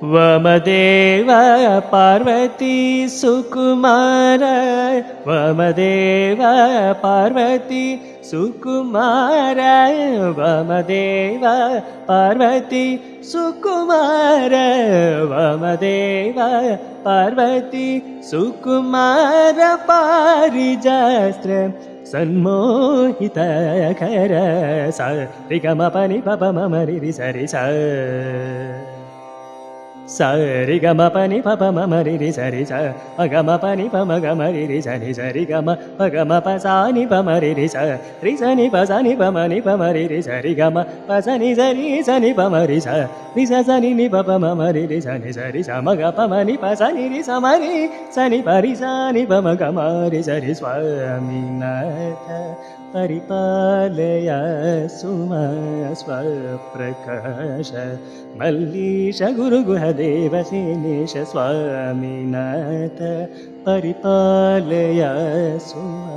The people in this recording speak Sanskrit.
वमदेव पार्वती सुकुमार वमदेव पार्वती सुकुमार वमदेव पार्वती सुकुमार वमदेव पार्वती सुकुमार पारिजास्त्र सन्मोहितकर स रि ग म प नि प प म रि रि स रि स सा रि ग म प नि प प म रि रि स रि स प ग म प नि प म ग म रि रि स नि स रि ग म प ग म प सा नि प म रि रि स नि प सा नि प म रि रि स रि ग म प स नि स नि प म रि स नि प प म रि रि स नि स रि स म ग प म नि प स नि रि स म रि स नि प रि स नि प म ग म रि स रि स्वामिनाथ परिपालय सुम स्वप्रकाश मल्लीश गुरुगुहदेव सेनेश स्वामिनाथ परिपालय सुम